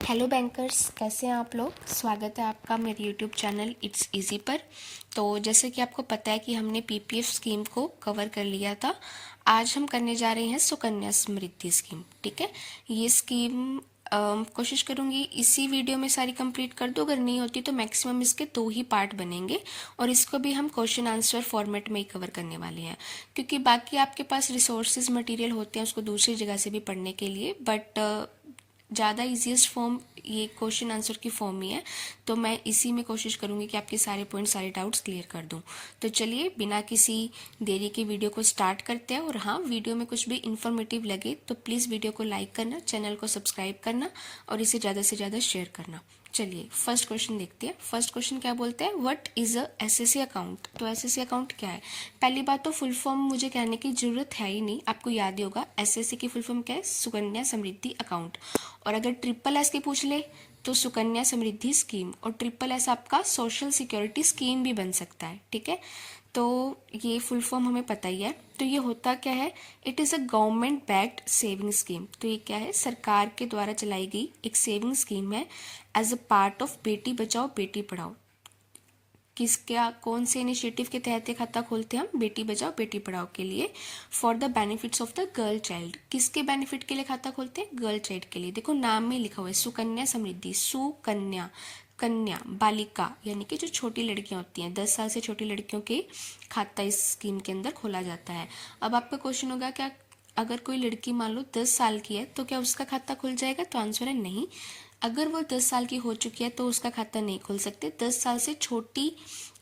Hello bankers, कैसे हैं आप लोग। स्वागत है आपका मेरे यूट्यूब चैनल इट्स इजी पर। तो जैसे कि आपको पता है कि हमने पीपीएफ स्कीम को कवर कर लिया था। आज हम करने जा रहे हैं सुकन्या समृद्धि स्कीम। ठीक है, ये स्कीम कोशिश करूंगी इसी वीडियो में सारी कंप्लीट कर दो। अगर नहीं होती तो मैक्सिमम इसके 2 ही पार्ट बनेंगे और इसको भी हम क्वेश्चन आंसर फॉर्मेट में ही कवर करने वाले हैं, क्योंकि बाकी आपके पास रिसोर्सेज मटेरियल होते हैं उसको दूसरी जगह से भी पढ़ने के लिए, बट ज़्यादा इजीएस्ट फॉर्म ये क्वेश्चन आंसर की फॉर्म ही है। तो मैं इसी में कोशिश करूंगी कि आपके सारे पॉइंट सारे डाउट्स क्लियर कर दूं। तो चलिए बिना किसी देरी के वीडियो को स्टार्ट करते हैं। और हाँ, वीडियो में कुछ भी इन्फॉर्मेटिव लगे तो प्लीज़ वीडियो को लाइक करना, चैनल को सब्सक्राइब करना और इसे ज़्यादा से ज़्यादा शेयर करना। चलिए फर्स्ट क्वेश्चन देखते हैं। फर्स्ट क्वेश्चन क्या बोलते हैं, what is a SSC account. तो एसएससी अकाउंट क्या है। पहली बात तो फुल फॉर्म मुझे कहने की जरूरत है ही नहीं, आपको याद ही होगा एसएससी की फुल फॉर्म क्या है, सुकन्या समृद्धि अकाउंट। और अगर ट्रिपल एस की पूछ ले तो सुकन्या समृद्धि स्कीम, और ट्रिपल एस आपका सोशल सिक्योरिटी स्कीम भी बन सकता है। ठीक है, तो ये फुल फॉर्म हमें पता ही है। तो ये होता क्या है, it is a government backed saving scheme. तो ये क्या है, सरकार के द्वारा चलाई गई एक सेविंग स्कीम है as a part of Beti Bachao Beti Padhao. किसका कौन से इनिशिएटिव के तहत ये खाता खोलते हैं हम, बेटी बचाओ बेटी पढ़ाओ के लिए, for the benefits of the girl child. किसके बेनिफिट के लिए खाता खोलते हैं, गर्ल चाइल्ड के लिए। देखो नाम में लिखा हुआ है सुकन्या समृद्धि, सुकन्या, कन्या, बालिका यानी कि जो छोटी लड़कियां होती हैं, 10 साल से छोटी लड़कियों के खाता इस स्कीम के अंदर खोला जाता है। अब आपका क्वेश्चन होगा, क्या अगर कोई लड़की मान लो 10 साल की है तो क्या उसका खाता खुल जाएगा। तो आंसर है नहीं। अगर वो 10 साल की हो चुकी है तो उसका खाता नहीं खुल सकते। 10 साल से छोटी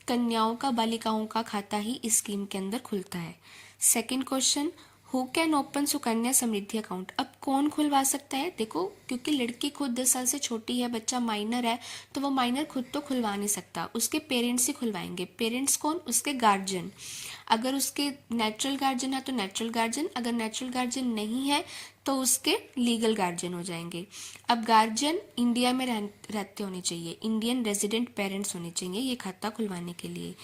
कन्याओं का, बालिकाओं का खाता ही इस स्कीम के अंदर खुलता है। Second question, who can open Sukanya Samriddhi account. अब कौन खुलवा सकता है, देखो क्योंकि लड़की खुद 10 साल से छोटी है, बच्चा माइनर है, तो वो माइनर खुद तो खुलवा नहीं सकता, उसके पेरेंट्स ही खुलवाएंगे। पेरेंट्स कौन, उसके गार्जियन। अगर उसके नेचुरल गार्जियन है तो नेचुरल गार्जियन, अगर नेचुरल गार्जियन नहीं है तो उसके लीगल गार्जियन हो जाएंगे। अब गार्जियन इंडिया में रहते होने चाहिए, इंडियन रेजिडेंट पेरेंट्स होने चाहिए ये खाता खुलवाने के लिए।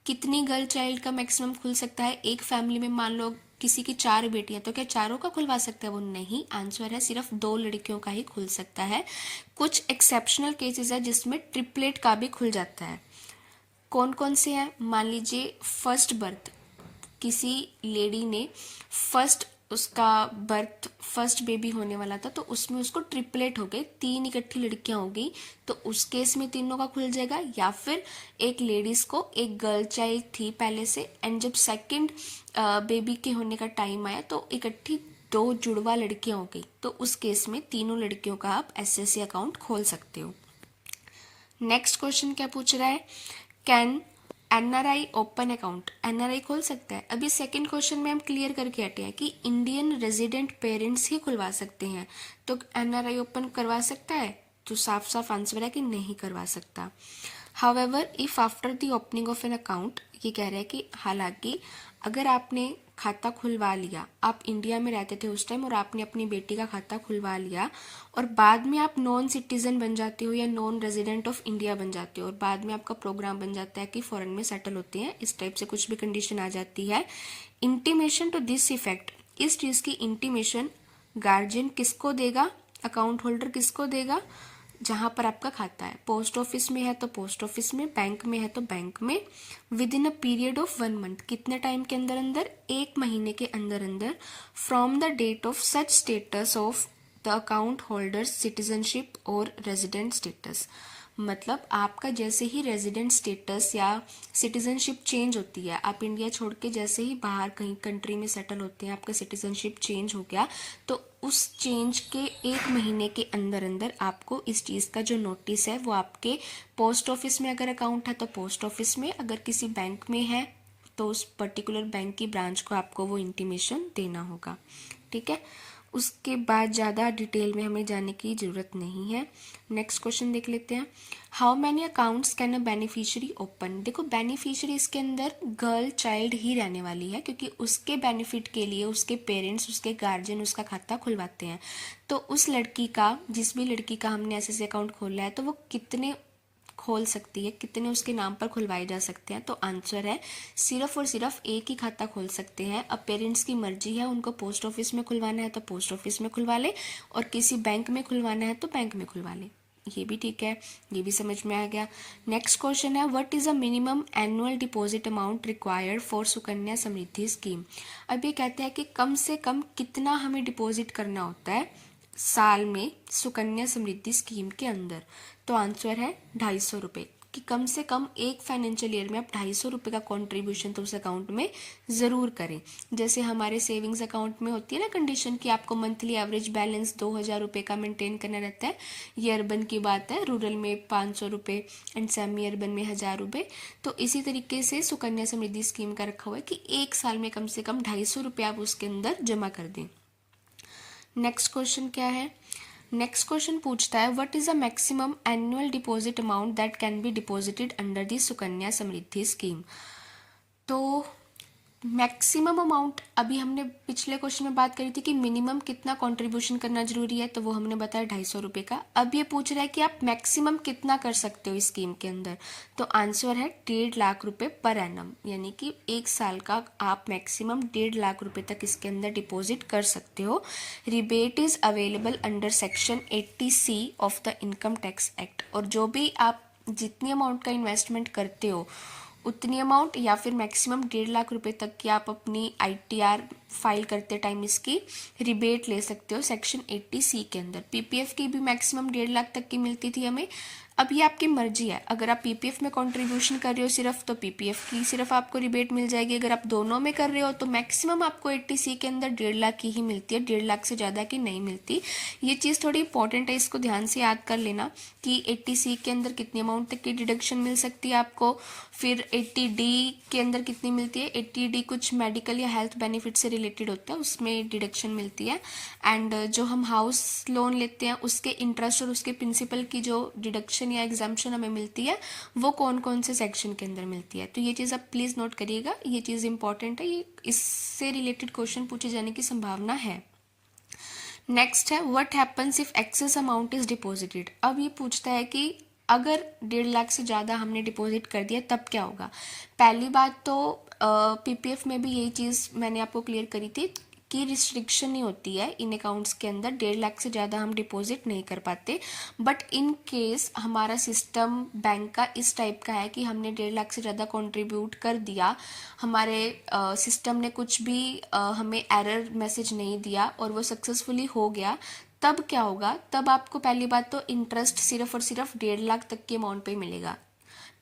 कितनी गर्ल चाइल्ड का मैक्सिमम खुल सकता है, एक फैमिली में मान लो किसी की 4 बेटियां, तो क्या चारों का खुलवा सकता है वो, नहीं। आंसर है सिर्फ 2 लड़कियों का ही खुल सकता है। कुछ एक्सेप्शनल केसेस है जिसमें ट्रिपलेट का भी खुल जाता है। कौन कौन से हैं, मान लीजिए फर्स्ट बर्थ, किसी लेडी ने फर्स्ट, उसका बर्थ फर्स्ट बेबी होने वाला था तो उसमें उसको ट्रिपलेट हो गए, 3 इकट्ठी लड़कियां हो गई, तो उस केस में तीनों का खुल जाएगा। या फिर एक लेडीज को एक गर्ल चाइल्ड थी पहले से, एंड जब सेकंड बेबी के होने का टाइम आया तो इकट्ठी 2 जुड़वा लड़कियां हो गई, तो उस केस में तीनों लड़कियों का आप एसएससी अकाउंट खोल सकते हो। नेक्स्ट क्वेश्चन क्या पूछ रहा है, can NRI open account. NRI खोल सकता है। अभी सेकंड क्वेश्चन में हम क्लियर करके हटे हैं कि इंडियन रेजिडेंट पेरेंट्स ही खुलवा सकते हैं, तो एनआरआई ओपन करवा सकता है, तो साफ साफ आंसर है कि नहीं करवा सकता। However if after the opening of an account, ये कह रहा है कि हालांकि अगर आपने खाता खुलवा लिया, आप इंडिया में रहते थे उस टाइम और आपने अपनी बेटी का खाता खुलवा लिया और बाद में आप नॉन सिटीजन बन जाते हो या नॉन रेजिडेंट ऑफ इंडिया बन जाते हो और बाद में आपका प्रोग्राम बन जाता है कि फॉरेन में सेटल होते हैं, इस टाइप से कुछ भी कंडीशन आ जाती है, इंटीमेशन टू दिस इफेक्ट, इस चीज़ की इंटीमेशन गार्जियन किसको देगा, अकाउंट होल्डर किसको देगा, जहां पर आपका खाता है। पोस्ट ऑफिस में है तो पोस्ट ऑफिस में, बैंक में है तो बैंक में, within a period of 1 month, कितने टाइम के अंदर अंदर, 1 महीने के अंदर अंदर, from the date of such status of the account holder citizenship और रेजिडेंट स्टेटस। मतलब आपका जैसे ही रेजिडेंट स्टेटस या सिटीजनशिप चेंज होती है, आप इंडिया छोड़ के जैसे ही बाहर कहीं कंट्री में सेटल होते हैं, आपका सिटीजनशिप चेंज हो गया, तो उस चेंज के 1 महीने के अंदर अंदर आपको इस चीज़ का जो नोटिस है वो आपके पोस्ट ऑफिस में, अगर अकाउंट है तो पोस्ट ऑफिस में, अगर किसी बैंक में है तो उस पर्टिकुलर बैंक की ब्रांच को आपको वो इंटीमेशन देना होगा। ठीक है, उसके बाद ज़्यादा डिटेल में हमें जाने की ज़रूरत नहीं है। नेक्स्ट क्वेश्चन देख लेते हैं, how many accounts can a beneficiary open. देखो बेनिफिशियरी इसके अंदर गर्ल चाइल्ड ही रहने वाली है, क्योंकि उसके बेनिफिट के लिए उसके पेरेंट्स, उसके गार्जियन उसका खाता खुलवाते हैं। तो उस लड़की का, जिस भी लड़की का हमने एसएससी अकाउंट खोला है, तो वो कितने खोल सकती है, कितने उसके नाम पर खुलवाए जा सकते हैं? तो आंसर है सिर्फ और सिर्फ एक ही खाता खोल सकते हैं। अब पेरेंट्स की मर्जी है, उनको पोस्ट ऑफिस में खुलवाना है तो पोस्ट ऑफिस में खुलवा ले, और किसी बैंक में खुलवाना है तो बैंक में खुलवा ले। ये भी ठीक है, ये भी समझ में आ गया। नेक्स्ट क्वेश्चन है, what is a minimum annual deposit amount required for Sukanya Samriddhi scheme. अब ये कहते हैं कि कम से कम कितना हमें डिपॉजिट करना होता है साल में सुकन्या समृद्धि स्कीम के अंदर। तो आंसर है 250 रुपये, कि कम से कम एक फाइनेंशियल ईयर में आप 250 रुपये का कंट्रीब्यूशन तो उस अकाउंट में ज़रूर करें। जैसे हमारे सेविंग्स अकाउंट में होती है ना कंडीशन कि आपको मंथली एवरेज बैलेंस 2000 रुपये का मेंटेन करना रहता है। ये अर्बन की बात है, रूरल में 500 रुपये एंड सेमी अर्बन में 1000 रुपये। तो इसी तरीके से सुकन्या समृद्धि स्कीम का रखा हुआ है कि एक साल में कम से कम 250 रुपये आप उसके अंदर जमा कर दें। नेक्स्ट क्वेश्चन क्या है? नेक्स्ट क्वेश्चन पूछता है, what is a maximum annual deposit amount that can be deposited under the Sukanya Samriddhi scheme. तो मैक्सिमम अमाउंट, अभी हमने पिछले क्वेश्चन में बात करी थी कि मिनिमम कितना कंट्रीब्यूशन करना जरूरी है, तो वो हमने बताया 250 रुपये का। अब ये पूछ रहा है कि आप मैक्सिमम कितना कर सकते हो इस स्कीम के अंदर। तो आंसर है 1.5 लाख रुपये पर एनम, यानी कि एक साल का आप मैक्सिमम 1.5 लाख रुपये तक इसके अंदर डिपॉजिट कर सकते हो। Rebate is available under section 80C of the income tax act. और जो भी आप जितनी अमाउंट का इन्वेस्टमेंट करते हो उतनी अमाउंट या फिर मैक्सिमम 1.5 लाख रुपए तक की आप अपनी ITR फाइल करते टाइम इसकी रिबेट ले सकते हो सेक्शन 80C के अंदर। PPF की भी मैक्सिमम 1.5 लाख तक की मिलती थी हमें। अब ये आपकी मर्जी है, अगर आप PPF में कंट्रीब्यूशन कर रहे हो सिर्फ, तो PPF की सिर्फ आपको रिबेट मिल जाएगी। अगर आप दोनों में कर रहे हो तो मैक्सिमम आपको 80C के अंदर 1.5 लाख की ही मिलती है, 1.5 लाख से ज़्यादा की नहीं मिलती। ये चीज़ थोड़ी इंपॉर्टेंट है, इसको ध्यान से याद कर लेना कि 80C के अंदर कितनी अमाउंट तक की डिडक्शन मिल सकती है आपको, फिर 80D के अंदर कितनी मिलती है। 80D कुछ मेडिकल या हेल्थ बेनिफिट से रिलेटेड होता है, उसमें डिडक्शन मिलती है। एंड जो हम हाउस लोन लेते हैं उसके इंटरेस्ट और उसके प्रिंसिपल की जो डिडक्शन या एग्जाम्पशन हमें मिलती है वो कौन कौन से सेक्शन के अंदर मिलती है। तो ये चीज़ आप प्लीज़ नोट करिएगा, ये चीज़ इंपॉर्टेंट है, ये इससे रिलेटेड क्वेश्चन पूछे जाने की संभावना है। नेक्स्ट है, what happens if excess amount is deposited. अब ये पूछता है कि अगर 1.5 लाख से ज़्यादा हमने डिपॉजिट कर दिया तब क्या होगा। पहली बात तो PPF में भी यही चीज़ मैंने आपको क्लियर करी थी कि रिस्ट्रिक्शन नहीं होती है इन अकाउंट्स के अंदर, 1.5 लाख से ज़्यादा हम डिपॉजिट नहीं कर पाते। बट इन केस हमारा सिस्टम बैंक का इस टाइप का है कि हमने 1.5 लाख से ज़्यादा कंट्रीब्यूट कर दिया, हमारे सिस्टम ने कुछ भी हमें एरर मैसेज नहीं दिया और वो सक्सेसफुली हो गया, तब क्या होगा। तब आपको पहली बात तो इंटरेस्ट सिर्फ और सिर्फ 1.5 लाख तक के अमाउंट पे मिलेगा।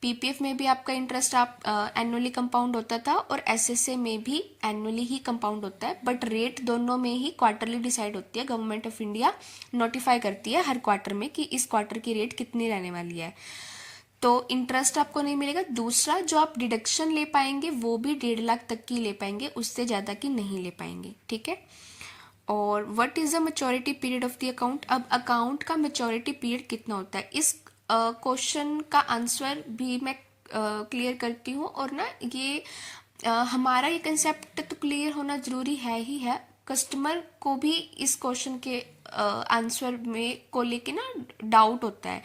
PPF में भी आपका इंटरेस्ट आप एनुअली कंपाउंड होता था और SSA में भी एनुअली ही कंपाउंड होता है, बट रेट दोनों में ही क्वार्टरली डिसाइड होती है। गवर्नमेंट ऑफ इंडिया नोटिफाई करती है हर क्वार्टर में कि इस क्वार्टर की रेट कितनी रहने वाली है, तो इंटरेस्ट आपको नहीं मिलेगा। दूसरा, जो आप डिडक्शन ले पाएंगे वो भी 1.5 लाख तक की ले पाएंगे, उससे ज़्यादा की नहीं ले पाएंगे, ठीक है। और what is the maturity period of the account. अब अकाउंट का मैच्योरिटी पीरियड कितना होता है, इस क्वेश्चन का आंसर भी मैं क्लियर करती हूँ। और ना ये हमारा ये कंसेप्ट तो क्लियर होना ज़रूरी है ही है, कस्टमर को भी इस क्वेश्चन के आंसर में को लेके ना डाउट होता है,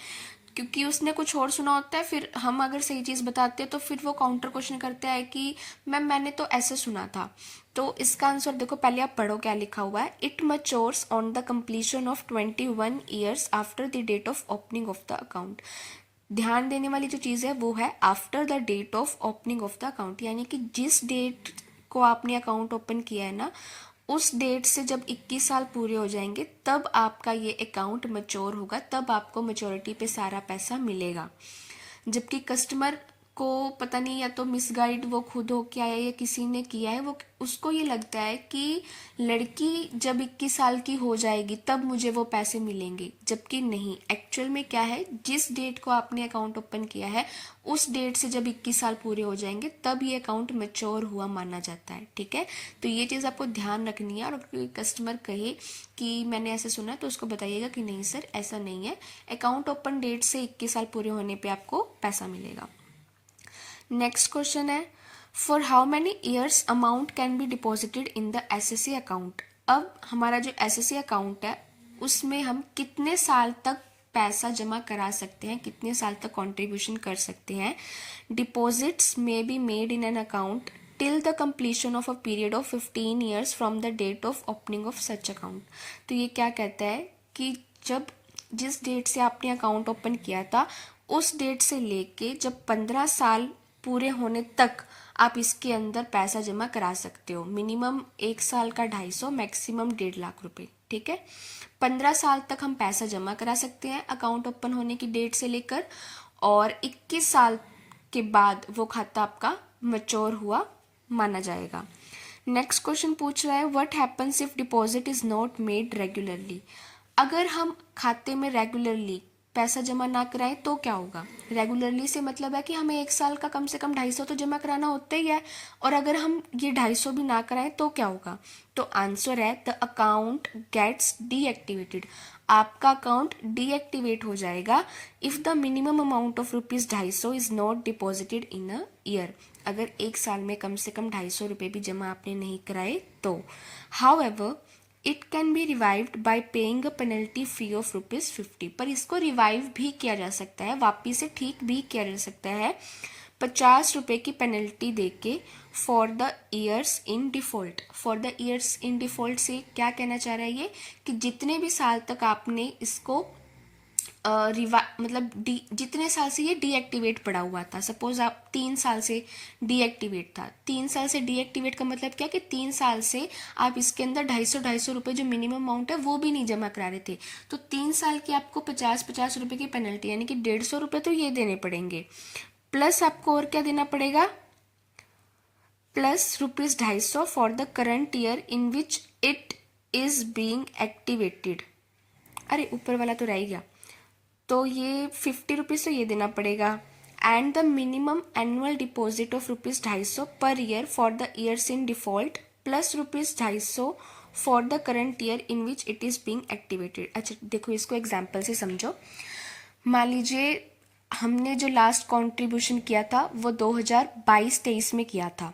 क्योंकि उसने कुछ और सुना होता है, फिर हम अगर सही चीज़ बताते हैं तो फिर वो काउंटर क्वेश्चन करता है कि मैम मैंने तो ऐसे सुना था। तो इसका आंसर देखो, पहले आप पढ़ो क्या लिखा हुआ है। It matures on the completion of 21 years after the date of opening of the account. ध्यान देने वाली जो चीज़ है वो है after the date of opening of the account, यानी कि जिस डेट को आपने अकाउंट ओपन किया है ना, उस डेट से जब 21 साल पूरे हो जाएंगे तब आपका ये अकाउंट मैच्योर होगा, तब आपको मैच्योरिटी पे सारा पैसा मिलेगा। जबकि कस्टमर को पता नहीं, या तो मिसगाइड वो खुद हो के आया या किसी ने किया है, वो उसको ये लगता है कि लड़की जब 21 साल की हो जाएगी तब मुझे वो पैसे मिलेंगे, जबकि नहीं। एक्चुअल में क्या है, जिस डेट को आपने अकाउंट ओपन किया है उस डेट से जब 21 साल पूरे हो जाएंगे तब ये अकाउंट मैच्योर हुआ माना जाता है, ठीक है। तो ये चीज़ आपको ध्यान रखनी है। और कोई कस्टमर कहे कि मैंने ऐसे सुना तो उसको बताइएगा कि नहीं सर ऐसा नहीं है, अकाउंट ओपन डेट से 21 साल पूरे होने पर आपको पैसा मिलेगा। नेक्स्ट क्वेश्चन है, for how many years amount can be deposited in the SSA account. अब हमारा जो SSA अकाउंट है उसमें हम कितने साल तक पैसा जमा करा सकते हैं, कितने साल तक कंट्रीब्यूशन कर सकते हैं। Deposits may be made in an account till the completion of a period of 15 years from the date of opening of such account. तो ये क्या कहता है कि जब जिस डेट से आपने अकाउंट ओपन किया था उस डेट से लेके जब 15 साल पूरे होने तक आप इसके अंदर पैसा जमा करा सकते हो। मिनिमम 1 साल का 250, मैक्सिमम 1.5 लाख रुपए, ठीक है। 15 साल तक हम पैसा जमा करा सकते हैं अकाउंट ओपन होने की डेट से लेकर, और 21 साल के बाद वो खाता आपका मैच्योर हुआ माना जाएगा। नेक्स्ट क्वेश्चन पूछ रहा है what happens if deposit is not made regularly. अगर हम खाते में रेगुलरली पैसा जमा ना कराएं तो क्या होगा। रेगुलरली से मतलब है कि हमें 1 साल का कम से कम 250 तो जमा कराना होता ही है, और अगर हम ये 250 भी ना कराएं तो क्या होगा। तो आंसर है द अकाउंट गेट्स डीएक्टिवेटेड। आपका अकाउंट डीएक्टिवेट हो जाएगा if the minimum amount of ₹250 is not deposited in a year. अगर 1 साल में कम से कम 250 रुपये भी जमा आपने नहीं कराए तो। However it can be revived bye paying a penalty fee of ₹50। पर इसको रिवाइव भी किया जा सकता है, वापिस से ठीक भी किया जा सकता है 50 रुपये की पेनल्टी देके for the years in default. For the years in default से क्या कहना चाह रहा है ये कि जितने भी साल तक आपने इसको मतलब जितने साल से ये डीएक्टिवेट पड़ा हुआ था। सपोज आप 3 साल से डीएक्टिवेट था, 3 साल से डीएक्टिवेट का मतलब क्या कि 3 साल से आप इसके अंदर 250 रुपये जो मिनिमम अमाउंट है वो भी नहीं जमा करा रहे थे, तो 3 साल की आपको 50 रुपये की पेनल्टी यानी कि 150 रुपये तो ये देने पड़ेंगे, प्लस आपको और क्या देना पड़ेगा, plus ₹250 for the current year in which it is being activated. अरे ऊपर वाला तो रह गया, तो ये 50 रुपीज़ तो ये देना पड़ेगा, and the minimum annual deposit of ₹250 per year for the years in default plus ₹250 for the current year in which it is being activated. अच्छा देखो इसको एग्जाम्पल से समझो। मान लीजिए हमने जो लास्ट कॉन्ट्रीब्यूशन किया था वो 2022-23 में किया था।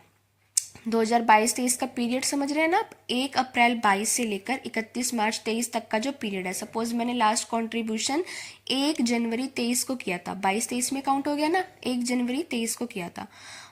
2022-23 का पीरियड समझ रहे हैं ना आप। 1 अप्रैल 22 से लेकर 31 मार्च 23 तक का जो पीरियड है। सपोज मैंने लास्ट कंट्रीब्यूशन 1 जनवरी 23 को किया था, 22-23 में काउंट हो गया ना, 1 जनवरी 23 को किया था।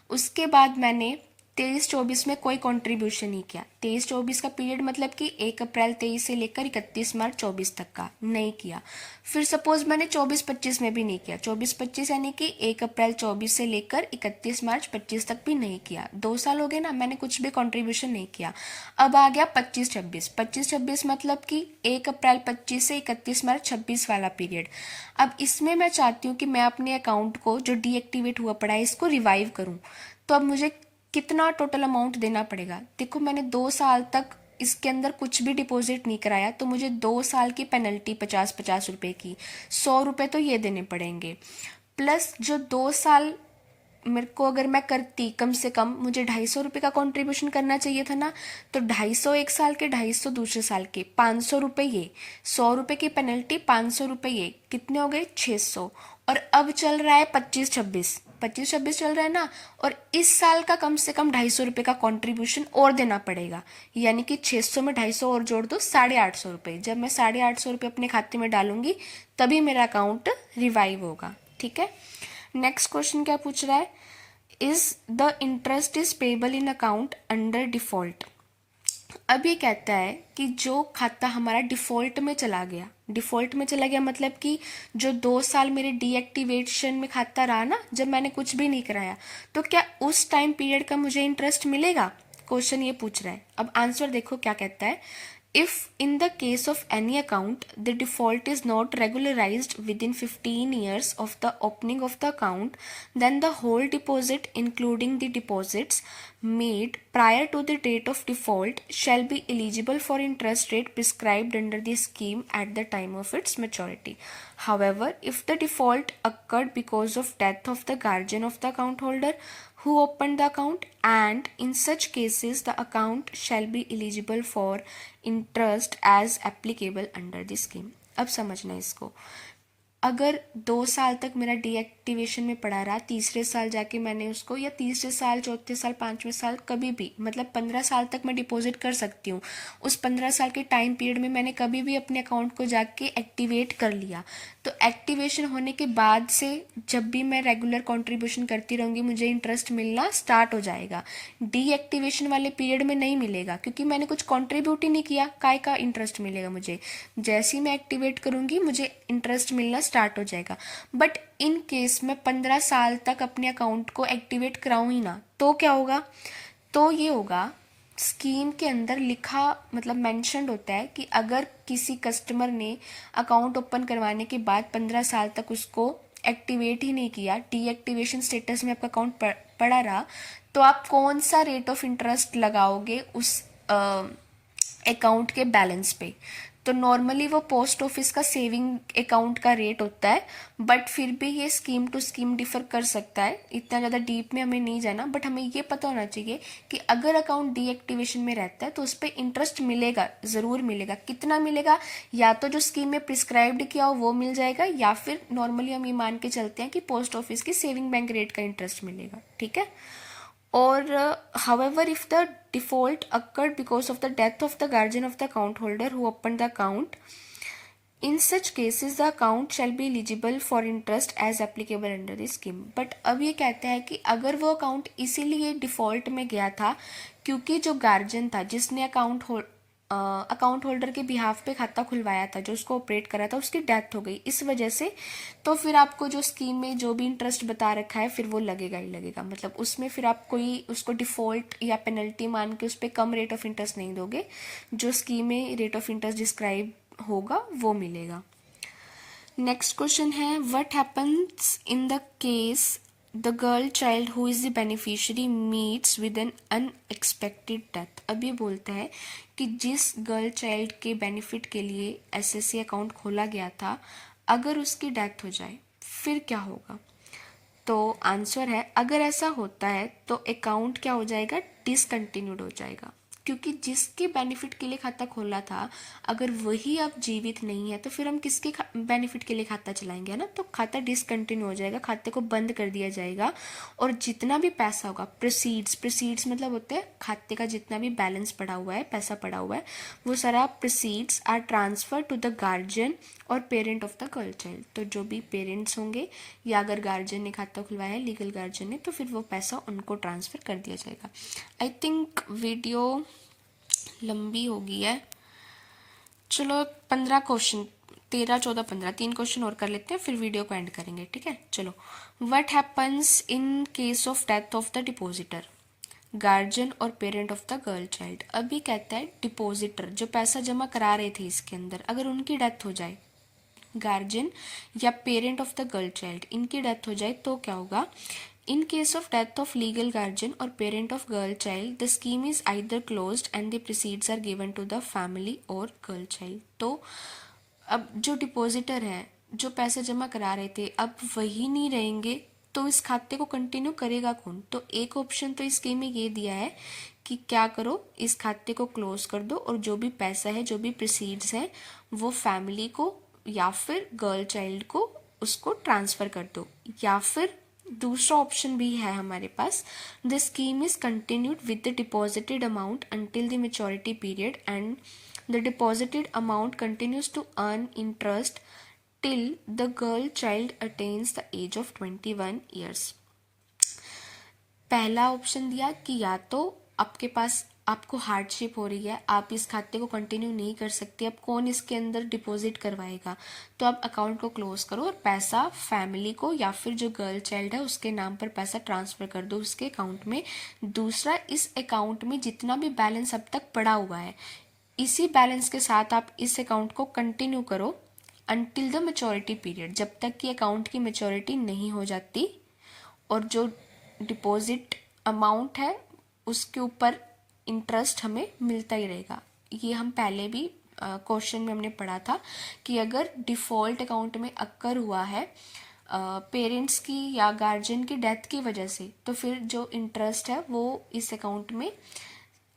उसके बाद मैंने 23-24 में कोई कंट्रीब्यूशन नहीं किया। 23-24 का पीरियड मतलब कि 1 अप्रैल 23 से लेकर 31 मार्च 24 तक का नहीं किया। फिर सपोज मैंने 24-25 में भी नहीं किया। 24-25 यानी कि 1 अप्रैल 24 से लेकर 31 मार्च 25 तक भी नहीं किया। 2 साल हो गए ना, मैंने कुछ भी कंट्रीब्यूशन नहीं किया। अब आ गया 25-26। 25-26 मतलब कि 1 अप्रैल 25 से 31 मार्च 26 वाला पीरियड। अब इसमें मैं चाहती हूँ कि मैं अपने अकाउंट को जो डीएक्टिवेट हुआ पड़ा है इसको रिवाइव करूँ। तो अब मुझे कितना टोटल अमाउंट देना पड़ेगा। देखो मैंने 2 साल तक इसके अंदर कुछ भी डिपॉजिट नहीं कराया, तो मुझे 2 साल की पेनल्टी 50-50 रुपये की 100 रुपये तो ये देने पड़ेंगे, प्लस जो 2 साल मेरे को अगर मैं करती कम से कम मुझे 250 रुपये का कंट्रीब्यूशन करना चाहिए था ना, तो 250 एक साल के, 250 दूसरे साल के, 500 रुपये ये, 100 रुपये की पेनल्टी, 500 रुपये ये, कितने हो गए 600। और अब चल रहा है 25-26 चल रहा है ना, और इस साल का कम से कम 250 रुपये का कंट्रीब्यूशन और देना पड़ेगा, यानी कि 600 में 250 और जोड़ दो 850 रुपये। जब मैं 850 रुपये अपने खाते में डालूंगी तभी मेरा अकाउंट रिवाइव होगा, ठीक है। नेक्स्ट क्वेश्चन क्या पूछ रहा है, is the interest is payable in account under default. अब ये कहता है कि जो खाता हमारा डिफॉल्ट में चला गया, डिफॉल्ट में चला गया मतलब कि जो 2 साल मेरे डीएक्टिवेशन में खाता रहा ना, जब मैंने कुछ भी नहीं कराया, तो क्या उस टाइम पीरियड का मुझे इंटरेस्ट मिलेगा। क्वेश्चन ये पूछ रहा है। अब आंसर देखो क्या कहता है, if in the case of any account the default is not regularized within 15 years of the opening of the account, then the whole deposit including the deposits made prior to the date of default shall be eligible for interest rate prescribed under the scheme at the time of its maturity. However, if the default occurred because of death of the guardian of the account holder who opened the account, and in such cases the account shall be eligible for interest as applicable under the scheme. अब समझना इसको, अगर 2 साल तक मेरा deactivation में पड़ा रहा, तीसरे साल जाके मैंने उसको, या तीसरे साल, चौथे साल, पाँचवें साल, कभी भी, मतलब 15 साल तक मैं डिपॉजिट कर सकती हूँ। उस 15 साल के टाइम पीरियड में मैंने कभी भी अपने अकाउंट को जाके एक्टिवेट कर लिया, तो एक्टिवेशन होने के बाद से जब भी मैं रेगुलर कंट्रीब्यूशन करती रहूँगी मुझे इंटरेस्ट मिलना स्टार्ट हो जाएगा। डीएक्टिवेशन वाले पीरियड में नहीं मिलेगा, क्योंकि मैंने कुछ कंट्रीब्यूट ही नहीं किया, काय का इंटरेस्ट मिलेगा मुझे। जैसे ही मैं एक्टिवेट करूँगी मुझे इंटरेस्ट मिलना स्टार्ट हो जाएगा। बट इन केस मैं 15 साल तक अपने अकाउंट को एक्टिवेट कराऊँ ही ना, तो क्या होगा? तो ये होगा, स्कीम के अंदर लिखा, मतलब मेंशन्ड होता है कि अगर किसी कस्टमर ने अकाउंट ओपन करवाने के बाद 15 साल तक उसको एक्टिवेट ही नहीं किया, डीएक्टिवेशन स्टेटस में आपका अकाउंट पड़ा रहा, तो आप कौन सा रेट ऑफ इंटरेस्ट लगाओगे उस अकाउंट के बैलेंस पे? तो नॉर्मली वो पोस्ट ऑफिस का सेविंग अकाउंट का रेट होता है, बट फिर भी ये स्कीम टू स्कीम डिफर कर सकता है। इतना ज़्यादा डीप में हमें नहीं जाना, बट हमें ये पता होना चाहिए कि अगर अकाउंट डीएक्टिवेशन में रहता है तो उस पर इंटरेस्ट मिलेगा, ज़रूर मिलेगा। कितना मिलेगा? या तो जो स्कीम में प्रिस्क्राइब्ड किया हो वो मिल जाएगा, या फिर नॉर्मली हम ये मान के चलते हैं कि पोस्ट ऑफिस की सेविंग बैंक रेट का इंटरेस्ट मिलेगा, ठीक है। Or however, if the default occurred because of the death of the guardian of the account holder who opened the account, in such cases the account shall be eligible for interest as applicable under the scheme. But अब ये कहते हैं कि अगर वो account इसीलिए default में गया था क्योंकि जो गार्जियन था जिसने अकाउंट होल्डर के बिहाफ पे खाता खुलवाया था, जो उसको ऑपरेट करा था, उसकी डेथ हो गई इस वजह से, तो फिर आपको जो स्कीम में जो भी इंटरेस्ट बता रखा है फिर वो लगेगा ही लगेगा। मतलब उसमें फिर आप कोई उसको डिफॉल्ट या पेनल्टी मान के उस पर कम रेट ऑफ इंटरेस्ट नहीं दोगे, जो स्कीम में रेट ऑफ इंटरेस्ट डिस्क्राइब होगा वो मिलेगा। नेक्स्ट क्वेश्चन है, what happens in the case the girl child who is the beneficiary meets with N unexpected death. अब ये बोलता है कि जिस गर्ल चाइल्ड के बेनिफिट के लिए एसएससी अकाउंट खोला गया था, अगर उसकी डेथ हो जाए फिर क्या होगा? तो आंसर है, अगर ऐसा होता है तो अकाउंट क्या हो जाएगा? डिसकंटिन्यूड हो जाएगा, क्योंकि जिसके बेनिफिट के लिए खाता खोला था अगर वही अब जीवित नहीं है तो फिर हम किसके बेनिफिट के लिए खाता चलाएंगे, है ना। तो खाता हो जाएगा, खाते को बंद कर दिया जाएगा, और जितना भी पैसा होगा, प्रोसीड्स मतलब होते हैं खाते का जितना भी बैलेंस पड़ा हुआ है, पैसा पड़ा हुआ है, वो सारा proceeds are transfer to the guardian और parent of the girl child. तो जो भी पेरेंट्स होंगे या अगर गार्जियन ने खाता खुलवाया है, लीगल गार्जियन ने, तो फिर वो पैसा उनको ट्रांसफ़र कर दिया जाएगा। आई थिंक वीडियो लंबी हो गई है, चलो 15 क्वेश्चन, 13, 14, 15, 3 क्वेश्चन और कर लेते हैं, फिर वीडियो को एंड करेंगे, ठीक है। चलो, what happens in case of death of the depositor, guardian और parent of the girl child. अभी कहता है डिपोजिटर, जो पैसा जमा करा रहे थे इसके अंदर, अगर उनकी डेथ हो जाए, गार्जियन या parent of the girl child इनकी डेथ हो जाए तो क्या होगा? In case of death of legal guardian और parent of girl child, the scheme is either closed and the proceeds are given to the family और girl child. तो अब जो डिपॉजिटर है, जो पैसे जमा करा रहे थे, अब वही नहीं रहेंगे, तो इस खाते को कंटिन्यू करेगा कौन? तो एक ऑप्शन तो इस स्कीम में ये दिया है कि क्या करो, इस खाते को क्लोज कर दो और जो भी पैसा है, जो भी प्रोसीड्स है, वो फैमिली को या फिर गर्ल चाइल्ड को उसको ट्रांसफ़र कर दो। या फिर दूसरा ऑप्शन भी है हमारे पास, the scheme is continued with the deposited amount until the maturity period and the deposited amount continues to earn interest till the girl child attains the age of 21 years. पहला ऑप्शन दिया कि या तो आपके पास, आपको हार्डशिप हो रही है, आप इस खाते को कंटिन्यू नहीं कर सकते, अब कौन इसके अंदर डिपॉजिट करवाएगा, तो आप अकाउंट को क्लोज करो और पैसा फैमिली को या फिर जो गर्ल चाइल्ड है उसके नाम पर पैसा ट्रांसफ़र कर दो उसके अकाउंट में। दूसरा, इस अकाउंट में जितना भी बैलेंस अब तक पड़ा हुआ है, इसी बैलेंस के साथ आप इस अकाउंट को कंटिन्यू करो अनटिल द मेच्योरिटी पीरियड, जब तक कि अकाउंट की मेच्योरिटी नहीं हो जाती, और जो डिपॉजिट अमाउंट है उसके ऊपर इंटरेस्ट हमें मिलता ही रहेगा। ये हम पहले भी क्वेश्चन में हमने पढ़ा था कि अगर डिफ़ॉल्ट अकाउंट में अक्कर हुआ है पेरेंट्स की या गार्जियन की डेथ की वजह से, तो फिर जो इंटरेस्ट है वो इस अकाउंट में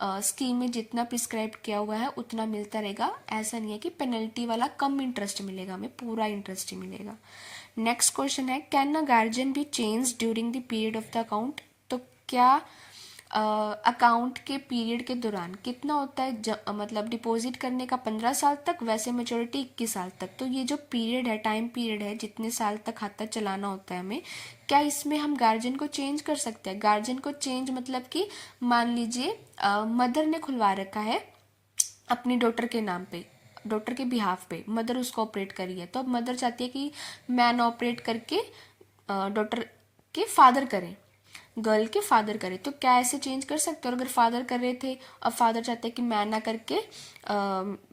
स्कीम में जितना प्रिस्क्राइब किया हुआ है उतना मिलता रहेगा। ऐसा नहीं है कि पेनल्टी वाला कम इंटरेस्ट मिलेगा, हमें पूरा इंटरेस्ट ही मिलेगा। नेक्स्ट क्वेश्चन है, can a guardian B change during the period of the account. तो क्या अकाउंट के पीरियड के दौरान कितना होता है, मतलब डिपॉजिट करने का 15 साल तक, वैसे मेच्योरिटी 21 साल तक। तो ये जो पीरियड है, टाइम पीरियड है, जितने साल तक खाता चलाना होता है हमें, क्या इसमें हम गार्जियन को चेंज कर सकते हैं। गार्जियन को चेंज मतलब कि मान लीजिए मदर ने खुलवा रखा है अपनी डॉटर के नाम पे, डॉटर के बिहाफ पे मदर उसको ऑपरेट करी है, तो अब मदर चाहती है कि मैन ऑपरेट करके डॉटर के फादर करें, गर्ल के फादर करे। तो क्या ऐसे चेंज कर सकते हो। और अगर फादर कर रहे थे, अब फादर चाहते हैं कि मैं ना करके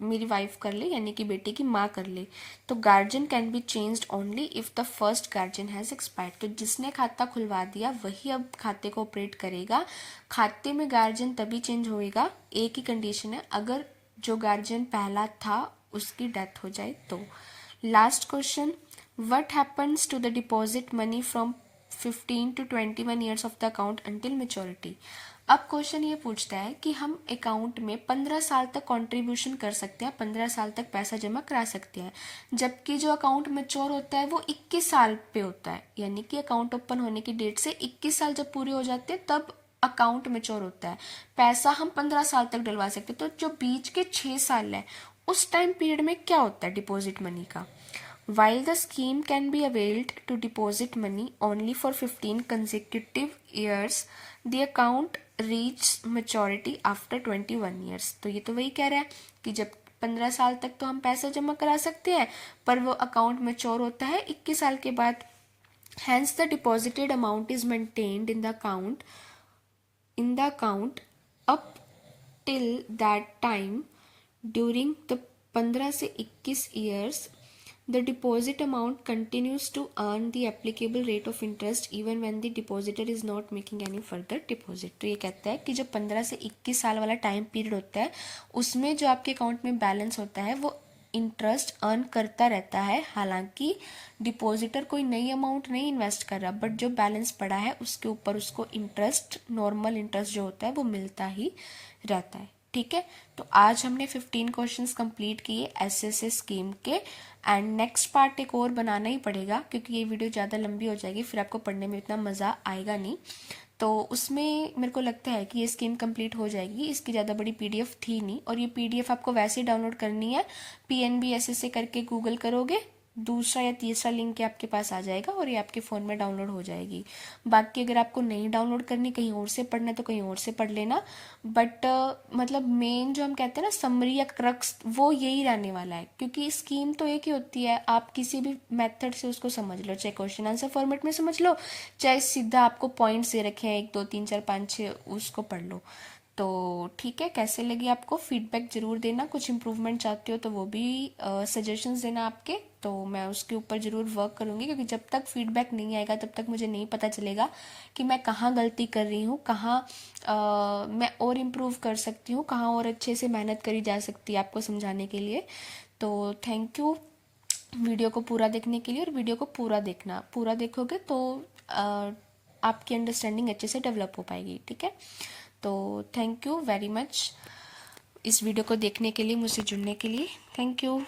मेरी वाइफ कर ले, यानी कि बेटे की माँ कर ले। तो guardian can be changed only if the first guardian has expired. तो जिसने खाता खुलवा दिया वही अब खाते को ऑपरेट करेगा। खाते में गार्जियन तभी चेंज होएगा, एक ही कंडीशन है, अगर जो गार्जियन पहला था उसकी डेथ हो जाए तो। Last question, what happens to the deposit money from 15 to 21 years of the account until maturity. अब क्वेश्चन ये पूछता है कि हम अकाउंट में 15 साल तक कंट्रीब्यूशन कर सकते हैं, 15 साल तक पैसा जमा करा सकते हैं, जबकि जो अकाउंट मैच्योर होता है वो 21 साल पे होता है। यानी कि अकाउंट ओपन होने की डेट से 21 साल जब पूरे हो जाते हैं तब अकाउंट मैच्योर होता है। पैसा हम 15 साल तक डलवा सकते हैं। तो जो बीच के 6 साल है उस टाइम पीरियड में क्या होता है डिपॉजिट मनी का। While the scheme can be availed to deposit money only for 15 consecutive years, the account reaches maturity after 21 years. तो ये तो वही कह रहा है कि जब 15 साल तक तो हम पैसा जमा करा सकते हैं, पर वो अकाउंट मैच्योर होता है 21 साल के बाद। Hence the deposited amount is maintained in the account up till that time during the 15 से 21 years. The deposit amount continues to earn the applicable rate of interest even when the depositor is not making any further deposit. तो ये कहता है कि जो 15 से 21 साल वाला टाइम पीरियड होता है उसमें जो आपके अकाउंट में बैलेंस होता है वो इंटरेस्ट अर्न करता रहता है। हालांकि डिपॉजिटर कोई नई अमाउंट नहीं इन्वेस्ट कर रहा, बट जो बैलेंस पड़ा है उसके ऊपर उसको इंटरेस्ट, नॉर्मल इंटरेस्ट जो होता है वो मिलता ही रहता है। ठीक है, तो आज हमने 15 क्वेश्चंस कंप्लीट किए एसएसए स्कीम के। एंड नेक्स्ट पार्ट एक और बनाना ही पड़ेगा क्योंकि ये वीडियो ज़्यादा लंबी हो जाएगी, फिर आपको पढ़ने में इतना मज़ा आएगा नहीं। तो उसमें मेरे को लगता है कि ये स्कीम कंप्लीट हो जाएगी। इसकी ज़्यादा बड़ी पीडीएफ थी नहीं, और ये पीडीएफ आपको वैसे ही डाउनलोड करनी है। पीएनबी एसएसए करके गूगल करोगे, दूसरा या तीसरा लिंक आपके पास आ जाएगा और ये आपके फ़ोन में डाउनलोड हो जाएगी। बाकी अगर आपको नहीं डाउनलोड करनी, कहीं और से पढ़ना है तो कहीं और से पढ़ लेना। बट मतलब मेन जो हम कहते हैं ना समरी या क्रक्स, वो यही रहने वाला है, क्योंकि स्कीम तो एक ही होती है। आप किसी भी मेथड से उसको समझ लो, चाहे क्वेश्चन आंसर फॉर्मेट में समझ लो, चाहे सीधा आपको पॉइंट्स दे रखे हैं 1 2 3 4 5 6 उसको पढ़ लो। तो ठीक है, कैसे लगी आपको फीडबैक ज़रूर देना। कुछ इम्प्रूवमेंट चाहते हो तो वो भी सजेशंस देना आपके, तो मैं उसके ऊपर ज़रूर वर्क करूँगी। क्योंकि जब तक फीडबैक नहीं आएगा तब तक मुझे नहीं पता चलेगा कि मैं कहाँ गलती कर रही हूँ, कहाँ मैं और इम्प्रूव कर सकती हूँ, कहाँ और अच्छे से मेहनत करी जा सकती है आपको समझाने के लिए। तो थैंक यू वीडियो को पूरा देखने के लिए। और वीडियो को पूरा देखना, पूरा देखोगे तो आपकी अंडरस्टैंडिंग अच्छे से डेवलप हो पाएगी। ठीक है, तो थैंक यू वेरी मच इस वीडियो को देखने के लिए, मुझसे जुड़ने के लिए। Thank you.